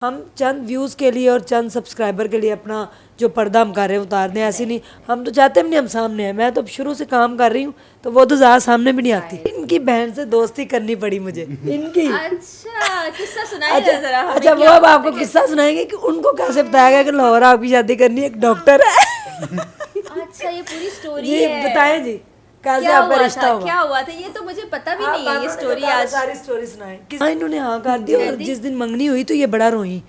हम चंद व्यूज़ के लिए और चंद सब्सक्राइबर के लिए अपना जो पर्दा हम कर रहे हैं उतार दें, ऐसे नहीं। हम तो चाहते भी नहीं हम सामने हैं। मैं तो शुरू से काम कर रही हूँ तो वो तो ज़्यादा सामने भी नहीं आती। इनकी बहन से दोस्ती करनी पड़ी मुझे, इनकी। अच्छा, किस्सा सुनाइए अच्छा जरा हमें। अच्छा, वो क्या अब हुआ आपको था, किस्सा सुनाएंगे कि उनको कैसे बताया गया कि लाहौर आपकी शादी करनी है, एक डॉक्टर है। अच्छा ये पूरी स्टोरी जी है। बताएं जी, कैसे क्या आपका हुआ रिश्ता था, हुआ? क्या हुआ था, ये तो मुझे पता भी नहीं है ये आप स्टोरी आज। सारी स्टोरी सुनाएं। हाँ, इन्होंने हाँ कर दी कर और दी? जिस दिन मंगनी हुई तो ये बड़ा रोई।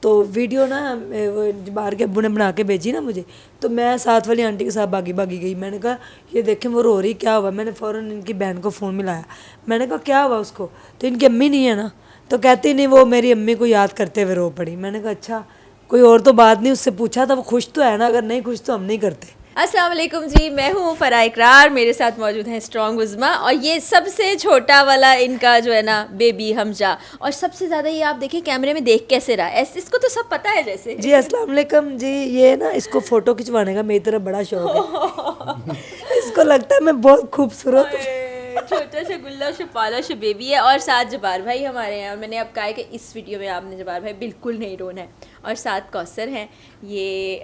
तो वीडियो ना वो बाहर के अब्बू ने बना के भेजी ना मुझे, तो मैं साथ वाली आंटी के साथ भागी भागी गई। मैंने कहा ये देखें वो रो रही, क्या हुआ? मैंने फ़ौरन इनकी बहन को फ़ोन मिलाया। मैंने कहा क्या हुआ उसको? तो इनकी अम्मी नहीं है ना, तो कहती नहीं वो मेरी अम्मी को याद करते हुए रो पड़ी। मैंने कहा अच्छा, कोई और तो बात नहीं। उससे पूछा था वो खुश तो है ना? अगर नहीं खुश तो हम नहीं करते। अस्सलाम वालेकुम जी, मैं हूँ फराह इकरार, मेरे साथ मौजूद हैं स्ट्रॉन्ग उज़्मा और ये सबसे छोटा वाला इनका जो है ना बेबी हमजा। और सबसे ज़्यादा ये आप देखिए कैमरे में देख कैसे रहा है, इसको तो सब पता है जैसे। जी अस्सलाम वालेकुम जी। ये ना इसको फ़ोटो खिंचवाने का मेरी तरफ बड़ा शौक है। इसको लगता है मैं बहुत खूबसूरत हूँ। छोटा सा गुल्ला शपाला सा बेबी है और साथ जबार भाई हमारे हैं। और मैंने अब कहा है कि इस वीडियो में आपने जबार भाई बिल्कुल नहीं रोना है। और साथ कौसर हैं, ये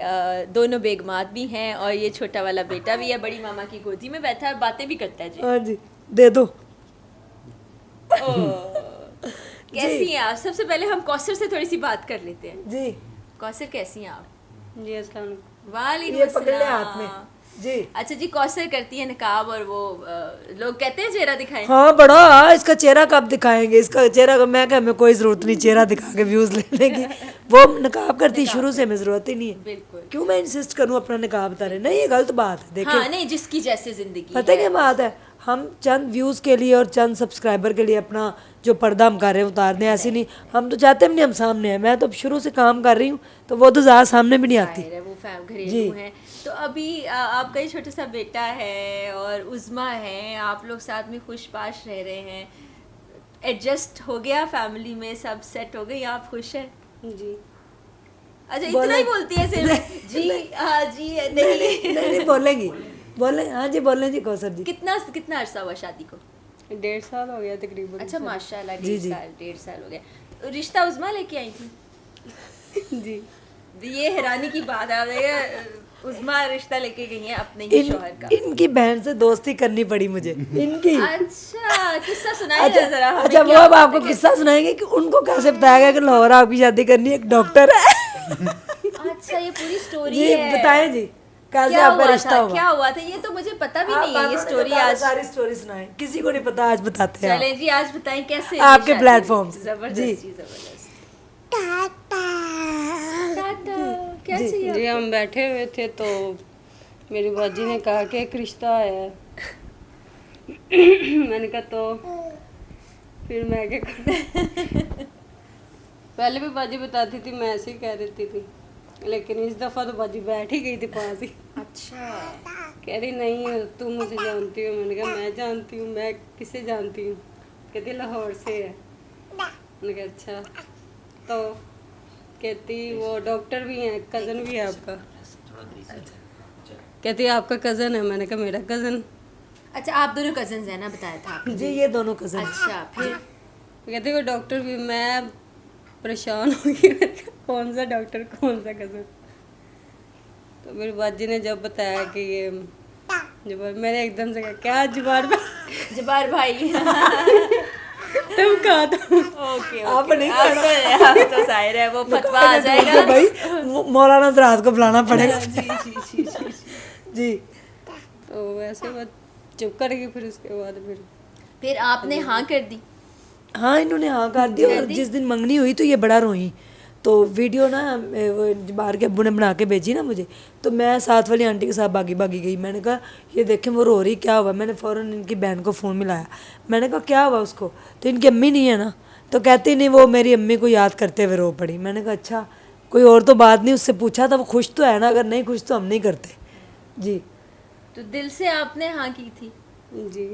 दोनों बेगमात भी हैं और ये छोटा वाला बेटा भी है, बड़ी मामा की गोदी में बैठा है, बातें भी करता है जी। हाँ जी, दे दो। कैसी हैं आप? सबसे पहले हम कौसर से थोड़ी सी बात कर लेते हैं। जी कौसर कैसी हैं आप? जी अस्सलाम वालेकुम। ये वालेकुम पकड़ ले हाथ में। अस्सलाम। जी अच्छा जी, कौसर करती है नकाब और वो लोग कहते हैं चेहरा दिखाएं। हाँ बड़ा, इसका चेहरा कब दिखाएंगे? इसका चेहरा का मैं क्या, हमें कोई ज़रूरत नहीं चेहरा दिखा के व्यूज़ लेने की। वो नकाब करती शुरू से, हमें ज़रूरत ही नहीं है। बिल्कुल। क्यों मैं इंसिस्ट करूँ अपना नकाब उतारे? नहीं, ये गलत बात है। देखिए हाँ नहीं, जिसकी जैसे जिंदगी पता है क्या बात है, हम चंद व्यूज़ के लिए और चंद सब्सक्राइबर के लिए अपना जो पर्दा हम कर रहे हैं उतार दें, ऐसे नहीं। हम तो चाहते भी नहीं हम सामने हैं। मैं तो शुरू से काम कर रही हूँ तो वो तो ज़्यादा सामने भी नहीं आती। जाहिर है वो घरेलू हैं। तो अभी आपका ही छोटा सा बेटा है और उज़्मा है, आप लोग साथ में खुशबाश रह रहे हैं, एडजस्ट हो गया फैमिली में, सब सेट हो गई, आप खुश हैं? जी अच्छा इतना ही बोलती है सिर्फ? जी हाँ जी नहीं। नहीं बोलेंगी, बोले हाँ जी, बोलें जी कौसर जी। कितना कितना अरसा हुआ शादी को? 1.5 साल हो गया तकरीबन। अच्छा माशाल्लाह, जी, जी। 1.5 साल हो गया। तो रिश्ता उज़्मा लेके आई थी? जी ये हैरानी की बात है, आप देखिए, उज़्मा रिश्ता लेके गई हैं अपने ही शौहर का। इनकी बहन से दोस्ती करनी पड़ी मुझे, इनकी। अच्छा किस्सा सुनाइए अच्छा जरा हमें। अच्छा, वो क्या अब हुआ आपको था, किस्सा सुनाएंगे कि उनको कैसे बताया गया कि लाहौर आपकी शादी करनी है, एक डॉक्टर है। अच्छा ये पूरी स्टोरी जी है। बताएं जी, कैसे क्या आपका हुआ रिश्ता था, हुआ? क्या हुआ था, ये तो मुझे पता भी नहीं है ये स्टोरी आज। सारी स्टोरी सुनाएं, किसी को नहीं पता, आज बताते हैं। चलें जी, आज बताएं कैसे आपके ये शादी प्लेटफॉर्म हुई। से। जबरदस्त जी। जी, जबरदस्त। टाटा, क्या जी। चाहिए जी आपको? हम बैठे हुए थे तो मेरी बाजी ने कहा कि एक रिश्ता आया है। मैंने कहा तो फिर मैं क्या करूं? पहले भी बाजी बताती थी, मैं ऐसे ही कह देती थी, लेकिन इस दफ़ा तो बाजी बैठ ही गई थी पास ही। अच्छा कह रही नहीं तुम मुझे जानती हो। मैंने कहा मैं जानती हूँ, मैं किसे जानती हूँ? कहती लाहौर से है। मैंने कहा अच्छा, तो कहती वो डॉक्टर भी हैं, कज़न भी है आपका? कहती आपका कज़न है। मैंने कहा मेरा कज़न। अच्छा, आप दोनों कजन्स हैं ना, बताया था आपने। जी ये दोनों कजन। अच्छा फिर? कहती वो डॉक्टर भी। मैं परेशान हो गई, मैंने कहा, कौन सा डॉक्टर कौन सा कज़न? तो मेरी बाजी ने जब बताया कि ये जुबार, मैंने एकदम से कहा क्या जुबार भाई? जबार भाई। तुम कहा था। ओके आप ओके, नहीं आप तो जाहिर है वो फतवा आ जाएगा। भाई मौलाना जरात को बुलाना पड़ेगा। जी जी जी जी। जी तो वैसे बात चुप कर गई। फिर उसके बाद फिर आपने हाँ कर दी? हाँ, इन्होंने हाँ कर दी और जिस दिन मंगनी हुई तो ये बड़ा रोई। तो वीडियो ना वो बाहर के अब्बू ने बना के भेजी ना मुझे, तो मैं साथ वाली आंटी के साथ भागी भागी गई। मैंने कहा ये देखें वो रो रही, क्या हुआ? मैंने फ़ौरन इनकी बहन को फ़ोन मिलाया। मैंने कहा क्या हुआ उसको? तो इनकी अम्मी नहीं है ना, तो कहती नहीं वो मेरी अम्मी को याद करते हुए रो पड़ी। मैंने कहा अच्छा, कोई और तो बात नहीं। उससे पूछा था वो खुश तो है ना? अगर नहीं खुश तो हम नहीं करते। जी तो दिल से आपने हाँ की थी जी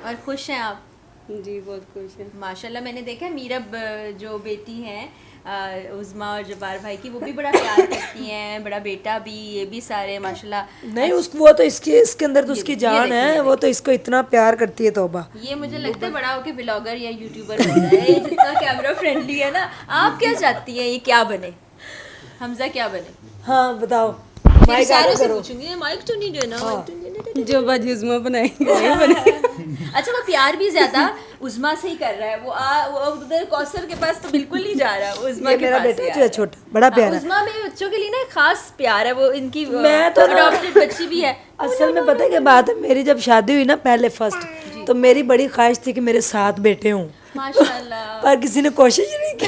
और खुश हैं आप? जी बहुत खुश है। माशाल्लाह, मैंने देखा है मीरब जो बेटी हैं उज़मा और जब्बार भाई की, वो भी बड़ा प्यार करती हैं, बड़ा बेटा भी, ये भी सारे माशाल्लाह। नहीं उस वो तो इसके अंदर तो उसकी जान देखिए, है, वो तो इसको इतना प्यार करती है तौबा। ये मुझे लगता है बड़ा होके व्लॉगर या यूट्यूबर बन रहा है, ये जितना कैमरा फ्रेंडली है ना। आप क्या चाहती हैं ये क्या बने, हमजा क्या बने? हाँ बताओ, मेरे सारों से पूछूंगी, माइक तो नहीं देना, माइक तो नहीं देना। जो बाजी उज़मा बनाएगी वही बने। अच्छा, वो प्यार भी ज्यादा उज़मा से ही कर रहा है, वो उधर कौसर के पास तो बिल्कुल नहीं जा रहा, उज़मा ये के मेरा पास बेटा ही आ जो है छोटा बड़ा हाँ, प्यारा। उज़मा में बच्चों के लिए ना एक खास प्यार है, वो इनकी मैं तो ना- अडॉप्टेड बच्ची भी है। असल में पता है क्या बात है, मेरी जब शादी हुई ना पहले फर्स्ट, तो मेरी बड़ी ख्वाहिश थी कि मेरे 7 बेटे हों, माशाल्लाह। पर किसी ने कोशिश ही नहीं की।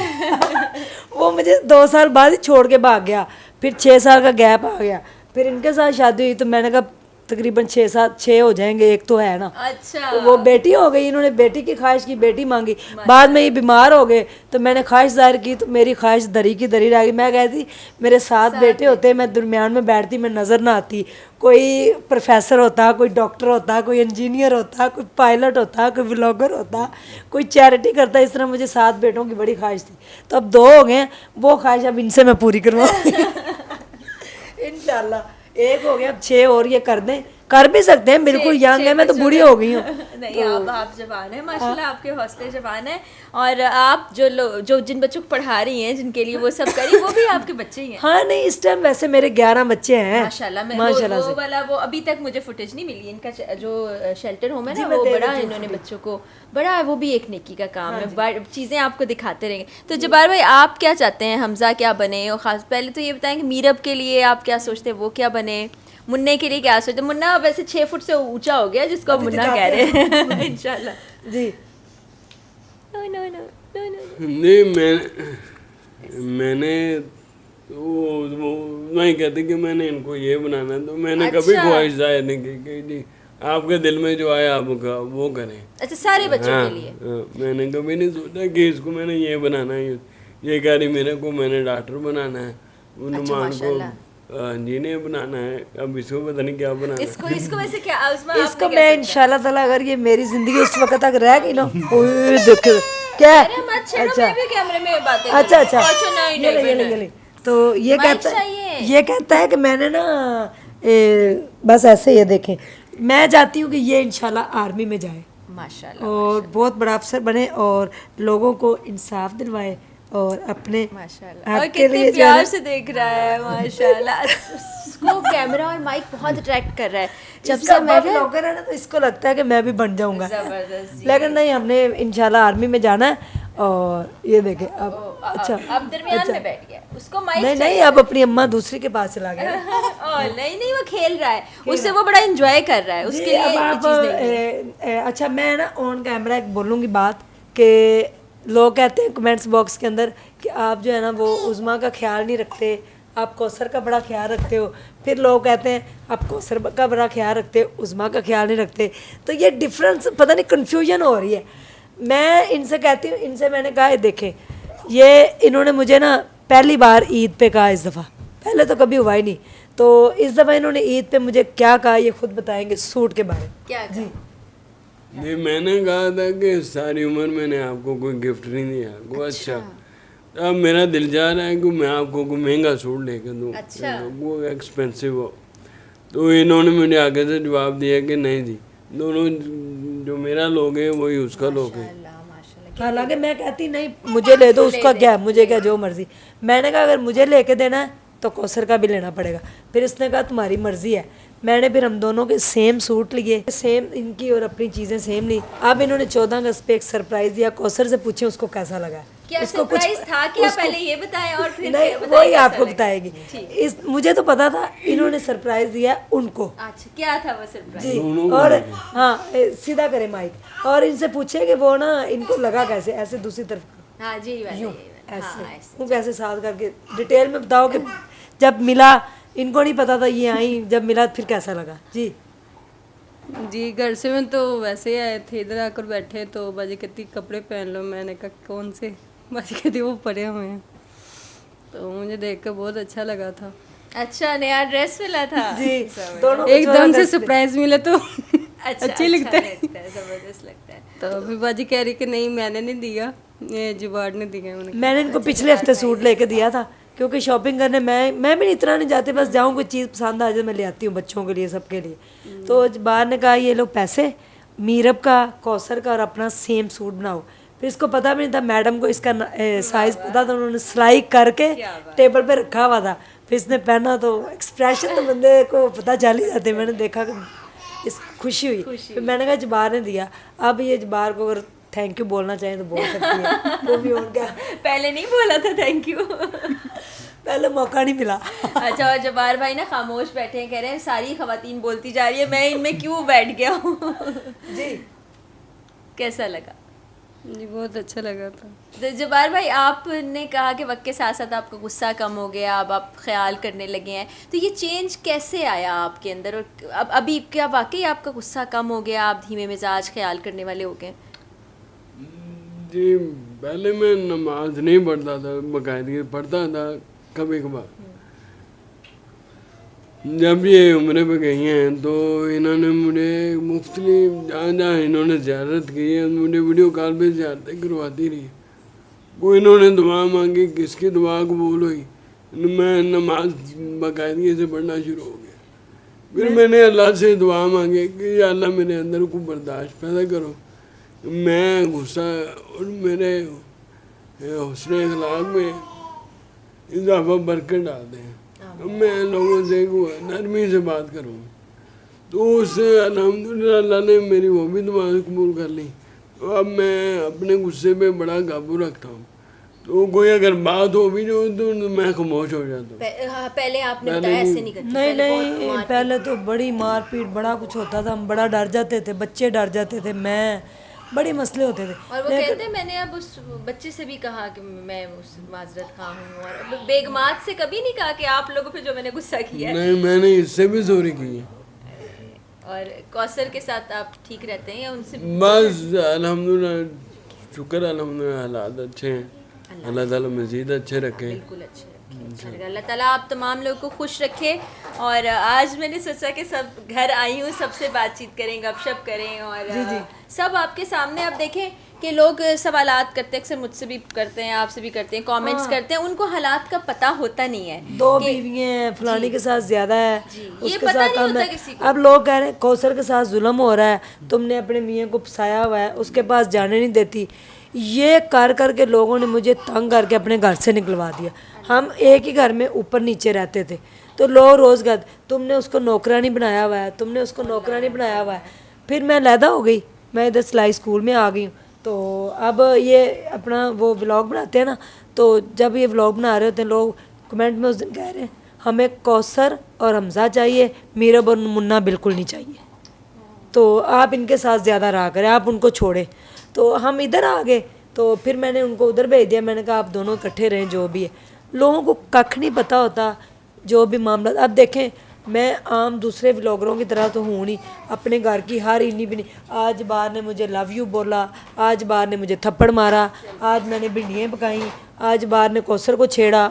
वो मुझे 2 साल बाद ही छोड़ के भाग गया, फिर 6 साल का गैप आ गया, फिर इनके साथ शादी हुई तो मैंने कहा तकरीबन 6 हो जाएंगे, एक तो है ना। अच्छा, तो वो बेटी हो गई, इन्होंने बेटी की ख्वाहिश की, बेटी मांगी, बाद में ये बीमार हो गए तो मैंने ख्वाहिश जाहिर की, तो मेरी ख्वाहिश दरी की दरी रह गई। मैं कहती मेरे 7 बेटे होते, मैं दरमियान में बैठती, मैं नज़र ना आती, कोई प्रोफेसर होता, कोई डॉक्टर होता, कोई इंजीनियर होता, कोई पायलट होता, कोई व्लॉगर होता, कोई चैरिटी करता, इस तरह मुझे 7 बेटों की बड़ी ख्वाहिश थी। तो अब 2 हो गए, वो ख्वाहिश अब इनसे मैं पूरी करवाऊंगी इंशाल्लाह। एक हो गया, अब 6 और ये कर भी सकते हैं, बिल्कुल यंग है, मैं तो बूढ़ी हो गई हूँ। नहीं आप जवान है माशाल्लाह, आपके हौसले जवान है, और आप जो जिन बच्चों को पढ़ा रही हैं, जिनके लिए वो सब करी, वो भी आपके बच्चे ही हैं। हाँ नहीं, इस टाइम वैसे मेरे 11 बच्चे हैं माशाल्लाह। मैं माशाल्लाह वो वाला, वो अभी तक मुझे फुटेज नहीं मिली इनका, जो शेल्टर होम है जी, ना, मैं वो दे बड़ा देती हूँ इन्होंने बच्चों को बड़ा, वो भी एक नेकी का काम है, चीज़ें आपको दिखाते रहेंगे। तो जब्बार भाई आप क्या चाहते हैं हमजा क्या बने, और खास पहले तो ये बताएं कि मीरब के लिए आप क्या सोचते हैं, वो क्या बने, मुन्ने के लिए क्या सोचते हैं? मुन्ना वैसे 6 फुट से ऊंचा हो गया, जिसको आप मुन्ना कह रहे हैं इंशाल्लाह जी। No no no no no. नहीं मैंने वो नहीं कहते कि मैंने इनको ये बनाना है, तो मैंने कभी ख्वाहिश जाहिर नहीं की कि जी आपके दिल में जो आया आप वो करें। अच्छा, सारे बच्चों हाँ, के लिए? हाँ, मैंने कभी नहीं सोचा कि इसको मैंने ये बनाना है, ये कह रही मेरे को मैंने डॉक्टर बनाना है, नुमान को इंजीनियर बनाना है, अब इसको पता नहीं क्या बनाना है। इसको वैसे क्या उस्मा, इसको मैं इंशाल्लाह ताला अगर ये मेरी जिंदगी उस वक्त तक रह गई ना, ओए देखो क्या है। मत छेड़ो, मैं भी कैमरे में बातें अच्छा अच्छा, नहीं ये ले। तो ये माइक कहता चाहिए। है, ये कहता है कि मैंने ना बस ऐसे, ये देखें, मैं चाहती हूँ कि ये इंशाल्लाह आर्मी में जाए माशाल्लाह और बहुत बड़ा अफसर बने और लोगों को इंसाफ दिलवाए और अपने माशाल्लाह, और आपके लिए कितने जो है प्यार ना- से देख रहा है माशाल्लाह। उसको कैमरा और माइक बहुत अट्रैक्ट कर रहा है। जब इसका से मैं ब्लॉगर है ना, तो इसको लगता है कि मैं भी बन जाऊंगा, जबरदस्त जी। लेकिन नहीं, हमने इंशाल्लाह आर्मी में जाना है। और ये देखे अब अच्छा, अब दरमियान में बैठ गया, उसको माइक नहीं नहीं, अब अपनी अम्मा दूसरी के पास चला गया। नहीं वो खेल रहा है, उससे वो बड़ा एंजॉय कर रहा है, उसके जी, लिए अब ये आप चीज़ नहीं है। अच्छा, मैं ना ऑन कैमरा एक बोलूँगी बात कि लोग कहते हैं कमेंट्स बॉक्स के अंदर कि आप जो है ना वो उज़मा का ख्याल नहीं रखते, आप कौसर का बड़ा ख्याल रखते हो, फिर लोग कहते हैं आप कौसर का बड़ा ख्याल रखते हो, उज़मा का ख्याल नहीं रखते। तो ये डिफरेंस पता नहीं कन्फ्यूजन हो रही है। मैं इनसे कहती हूँ, इनसे मैंने कहा देखें, ये इन्होंने मुझे ना पहली बार ईद पे कहा इस दफ़ा, पहले तो कभी हुआ ही नहीं, तो इस दफ़ा इन्होंने ईद पे मुझे क्या कहा ये खुद बताएंगे सूट के बारे में। क्या जी? जी मैंने कहा था कि सारी उम्र मैंने आपको कोई गिफ्ट नहीं दिया को। अच्छा, अब मेरा दिल जा रहा है कि मैं आपको कोई महंगा सूट लेकर दूँ, अच्छा। वो एक्सपेंसिव हो। तो इन्होंने मुझे आगे से जवाब दिया कि नहीं जी, दोनों जो मेरा लोग है वही उसका लोग है। हालांकि मैं कहती नहीं मुझे ले दो, उसका क्या, मुझे क्या, जो मर्जी। मैंने कहा अगर मुझे लेके देना है तो कौसर का भी लेना पड़ेगा। फिर इसने कहा तुम्हारी मर्जी है। मैंने फिर हम दोनों के सेम सूट लिए, सेम इनकी और अपनी चीज़ें सेम ली। अब इन्होंने 14 अगस्त पे एक सरप्राइज दिया, कौसर से पूछे उसको कैसा लगा। क्या उसको कुछ सरप्राइज था क्या, पहले ये बताएं और फिर नहीं, बताएं वही कैसा आपको लगा। बताएगी। ठीक। इस मुझे तो पता था, इन्होंने सरप्राइज दिया उनको अच्छा, क्या था वो सरप्राइज? जी। और हाँ, सीधा करे माइक, और इनसे पूछे कि वो ना इनको लगा कैसे, ऐसे दूसरी तरफ हाँ जी, वैसे यूं ही, हाँ, ऐसे ऐसे। वो कैसे साथ करके डिटेल में बताओ कि जब मिला, इनको नहीं पता था ये आई, जब मिला फिर कैसा लगा जी। जी घर से मैं तो वैसे ही आए थे, इधर आकर बैठे तो बाजी कहती कपड़े पहन लो। मैंने कहा कौन से? बाजी कहती वो पड़े हुए हैं। तो मुझे देख कर बहुत अच्छा लगा था। अच्छा, नया ड्रेस मिला था जी, दोनों को एकदम छोड़ा से दस पे। सरप्राइज मिले तो अच्छा अच्छे लगते हैं। लगता है, जबरदस्त लगता है। तो फिर बाजी कह रही कि नहीं मैंने नहीं दिया, ये जुबाड़ ने दिए उन्हें। मैंने इनको पिछले हफ्ते सूट लेके दिया था, क्योंकि शॉपिंग करने मैं भी इतना नहीं जाती, बस जाऊँ कोई चीज़ पसंद आ जाए मैं ले आती हूँ बच्चों के लिए, सबके लिए। तो बाहर ने कहा ये लो पैसे, मीरब का, कौसर का और अपना सेम सूट बनाओ। फिर इसको पता भी नहीं था, मैडम को इसका साइज़ पता था, उन्होंने सिलाई करके टेबल पे रखा हुआ था। फिर इसने पहना तो एक्सप्रेशन तो बंदे को पता चल ही जाते। मैंने देखा कि इस खुशी हुई। फिर मैंने कहा जबार ने दिया, अब ये जबार को अगर थैंक यू बोलना चाहें तो बोल सकती है, वो भी उनका। पहले नहीं बोला था थैंक यू। पहले मौका नहीं मिला। अच्छा, और जबार भाई ना खामोश बैठे हैं, कह रहे हैं सारी खवातीन बोलती जा रही है, मैं इनमें क्यों बैठ गया हूँ। जी कैसा लगा? जी बहुत अच्छा लगा था। तो जबार भाई, आपने कहा कि वक्त के साथ साथ आपका गुस्सा कम हो गया, अब आप ख्याल करने लगे हैं, तो ये चेंज कैसे आया आपके अंदर? और अब अभी क्या वाकई आपका गुस्सा कम हो गया, आप धीमे मिजाज ख्याल करने वाले हो गए? जी पहले मैं नमाज नहीं पढ़ता था, बाकायदगी पढ़ता था कभी कभार। जब ये उम्रे पे गई हैं तो इन्होंने मुझे मुख्तलिफ जहाँ जहाँ इन्होंने ज़ियारत की है, मुझे वीडियो कॉल पे ज़ियारतें करवाती रही। कोई इन्होंने दुआ मांगी, किसकी दुआ कबूल हुई, मैं नमाज बाकायदगी से पढ़ना शुरू हो गया। फिर मैंने अल्लाह से दुआ मांगी कि या अल्लाह मेरे अंदर को बर्दाश्त पैदा करो, मैं गुस्सा और मेरे हुस्न अखलाक में इजाफा बरकत डाल दें, मैं लोगों से नरमी से बात करूँ। तो उससे अल्हम्दुलिल्लाह अल्लाह ने मेरी वो भी दुआ कबूल कर ली। तो अब मैं अपने गुस्से पे बड़ा काबू रखता हूँ। तो कोई अगर बात हो भी जो तो मैं खामोश हो जाता हूँ। पहले आपने बताया ऐसे नहीं करते? नहीं, पहले तो बड़ी मारपीट बड़ा कुछ होता था, हम बड़ा डर जाते थे, बच्चे डर जाते थे, मैं बड़े मसले होते थे। और वो कहते हैं मैंने अब उस बच्चे से भी कहा कि मैं उस माजरत खा हूँ, और अब बेगमात से कभी नहीं कहा कि आप लोगों पे जो मैंने गुस्सा किया है। नहीं, मैंने इससे भी सॉरी की है। और कौसर के साथ आप ठीक रहते हैं या उनसे? बस अल्हम्दुलिल्लाह, शुक्र अल्हम्दुलिल्लाह, हालात अच्छे हैं, अल्लाह ताला मज़ीद अच्छे रखे। बिल्कुल अच्छे रखे, अच्छा लगा। अल्लाह ताला आप तमाम लोगों को खुश रखे। और आज मैंने सोचा कि सब घर आई हूँ, सबसे बातचीत करें, गपशप करें, और सब आपके सामने। अब देखें कि लोग सवालात करते हैं, अक्सर मुझसे भी करते हैं, आपसे भी करते हैं, कमेंट्स करते हैं, उनको हालात का पता होता नहीं है। 2 बीवियाँ हैं, फलानी के साथ ज्यादा है, ये उसके पता साथ नहीं कम होता है। किसी को। अब लोग कह रहे हैं कौसर के साथ जुल्म हो रहा है, तुमने अपने मियाँ को फंसाया हुआ है, उसके पास जाने नहीं देती। ये कर करके लोगों ने मुझे तंग करके अपने घर से निकलवा दिया। हम एक ही घर में ऊपर नीचे रहते थे, तो लोग रोज़ कहते तुमने उसको नौकरानी बनाया हुआ है, तुमने उसको नौकरानी बनाया हुआ है। फिर मैं लैदा हो गई, मैं इधर सिलाई स्कूल में आ गई हूँ। तो अब ये अपना वो व्लॉग बनाते हैं ना, तो जब ये व्लॉग बना रहे होते हैं लोग कमेंट में उस दिन कह रहे हैं हमें कौसर और हमजा चाहिए, मीरब और मुन्ना बिल्कुल नहीं चाहिए, तो आप इनके साथ ज़्यादा रहा करें, आप उनको छोड़ें। तो हम इधर आ गए, तो फिर मैंने उनको उधर भेज दिया। मैंने कहा आप दोनों इकट्ठे रहें, जो भी है। लोगों को कख नहीं पता होता जो भी मामला। अब देखें, मैं आम दूसरे व्लॉगरों की तरह तो हूँ नहीं, अपने घर की हर इन्नी भी नहीं। आज बार ने मुझे लव यू बोला, आज बार ने मुझे थप्पड़ मारा, आज मैंने भिंडियाँ पकाई, आज बार ने कौसर को छेड़ा।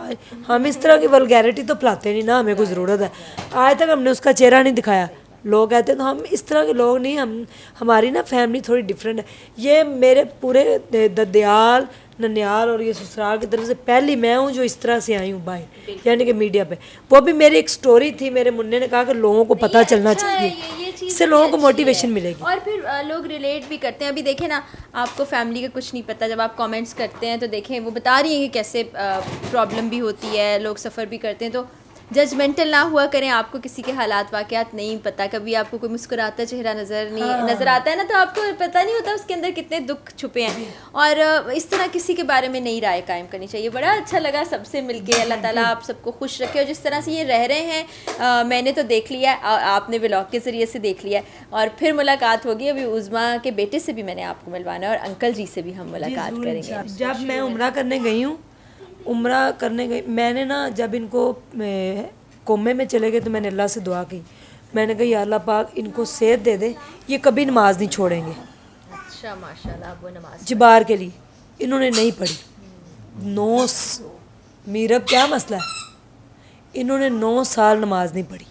हम इस तरह की वल्गैरिटी तो फैलाते नहीं ना, हमें कोई ज़रूरत है। आज तक हमने उसका चेहरा नहीं दिखाया। लोग कहते हैं तो हम इस तरह के लोग नहीं, हमारी ना फैमिली थोड़ी डिफरेंट है। ये मेरे पूरे ददयाल, ननियाल और ये ससुराल की तरफ से पहली मैं हूँ जो इस तरह से आई हूँ बाहर, यानी कि मीडिया पे। वो भी मेरी एक स्टोरी थी, मेरे मुन्ने ने कहा कि लोगों को पता चलना चाहिए, इससे लोगों को मोटिवेशन मिलेगी। और फिर लोग रिलेट भी करते हैं। अभी देखें ना, आपको फैमिली का कुछ नहीं पता, जब आप कमेंट्स करते हैं तो देखें वो बता रही हैं कि कैसे प्रॉब्लम भी होती है, लोग सफ़र भी करते हैं। तो जजमेंटल ना हुआ करें, आपको किसी के हालात वाक़यात नहीं पता। कभी आपको कोई मुस्कुराता चेहरा नज़र आता है ना, तो आपको पता नहीं होता उसके अंदर कितने दुख छुपे हैं। और इस तरह किसी के बारे में नई राय कायम करनी चाहिए। बड़ा अच्छा लगा सबसे मिलके। अल्लाह ताला आप सबको खुश रखे। और जिस तरह से ये रह रहे हैं, मैंने तो देख लिया है, आपने व्लॉग के ज़रिए से देख लिया है, और फिर मुलाकात होगी। अभी उज़मा के बेटे से भी मैंने आपको मिलवाना है, और अंकल जी से भी हम मुलाकात करेंगे। जब मैं उम्रा करने गई हूँ, उम्रा करने गई मैंने ना, जब इनको कोमे में चले गए तो मैंने अल्लाह से दुआ की। मैंने कहा या अल्लाह पाक इनको सेहत दे दे, ये कभी नमाज नहीं छोड़ेंगे। अच्छा, माशाल्लाह, वो नमाज जबार के लिए इन्होंने नहीं पढ़ी। 9 मीरब क्या मसला है, इन्होंने 9 साल नमाज नहीं पढ़ी।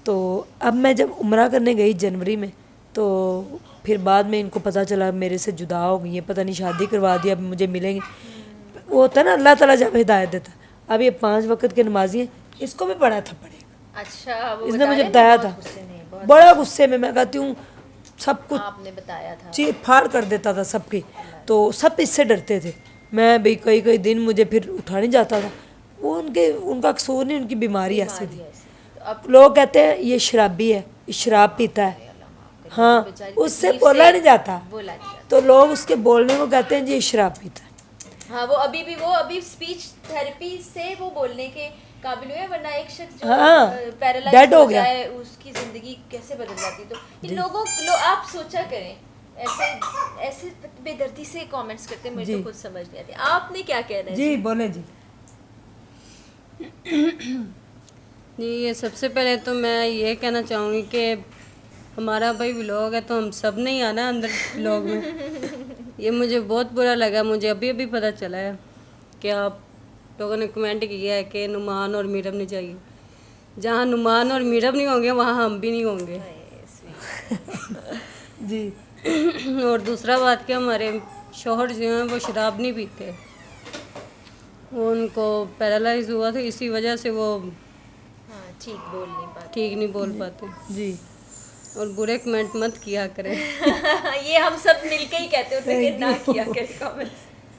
तो अब मैं जब उम्रा करने गई जनवरी में, तो फिर बाद में इनको पता चला मेरे से जुदा हो गई है, पता नहीं शादी करवा दी, अब मुझे मिलेंगे। वो होता है ना अल्लाह ताला जब हिदायत देता। अब ये 5 वक्त के नमाजी हैं, इसको भी पड़ा था पड़ेगा। अच्छा वो इसने बता मुझे रहे हैं बताया बहुत था, गुस्से में, बहुत बड़ा गुस्से में। मैं कहती हूँ सब कुछ आपने बताया था। चीर फाड़ कर देता था सबकी, तो सब इससे डरते थे। मैं भी कई कई दिन मुझे फिर उठा नहीं जाता था। वो उनका कसूर नहीं, उनकी बीमारी ऐसी थी। तो अब लोग कहते हैं ये शराबी है, ये शराब पीता है, हाँ बेचारी उससे तकलीफ बोला से नहीं जाता, बोला नहीं जाता। तो लोग उसके बोलने को कहते हैं जी ये शराब पीता है। हाँ वो अभी स्पीच थेरेपी से वो बोलने के काबिल हुए, वरना एक शख्स जो हाँ, पैरालाइज dead हो हो गया। जाए उसकी जिंदगी कैसे बदल जाती। तो इन लोगों आप सोचा करें, ऐसे ऐसे बेदर्दी से कमेंट्स करते हैं, मुझे तो जी। कुछ समझ नहीं आती। आपने क्या कहना है? जी बोले जी। जी ये सबसे पहले तो मैं ये कहना चाहूँगी कि हमारा भाई व्लॉग है तो हम सब नहीं आना अंदर व्लॉग में। ये मुझे बहुत बुरा लगा, मुझे अभी अभी पता चला है कि आप लोगों ने कमेंट किया है कि नुमान और मीरब नहीं चाहिए। जहाँ नुमान और मीरब नहीं होंगे वहाँ हम भी नहीं होंगे। जी और दूसरा बात कि हमारे शौहर जो हैं वो शराब नहीं पीते, वो उनको पैरालाइज हुआ था, इसी वजह से वो हाँ ठीक बोल नहीं पाते। ठीक नहीं बोल पाते। जी और बुरे कमेंट मत किया करें। ये हम सब मिलके ही कहते होते कि ना किया करें कमेंट्स।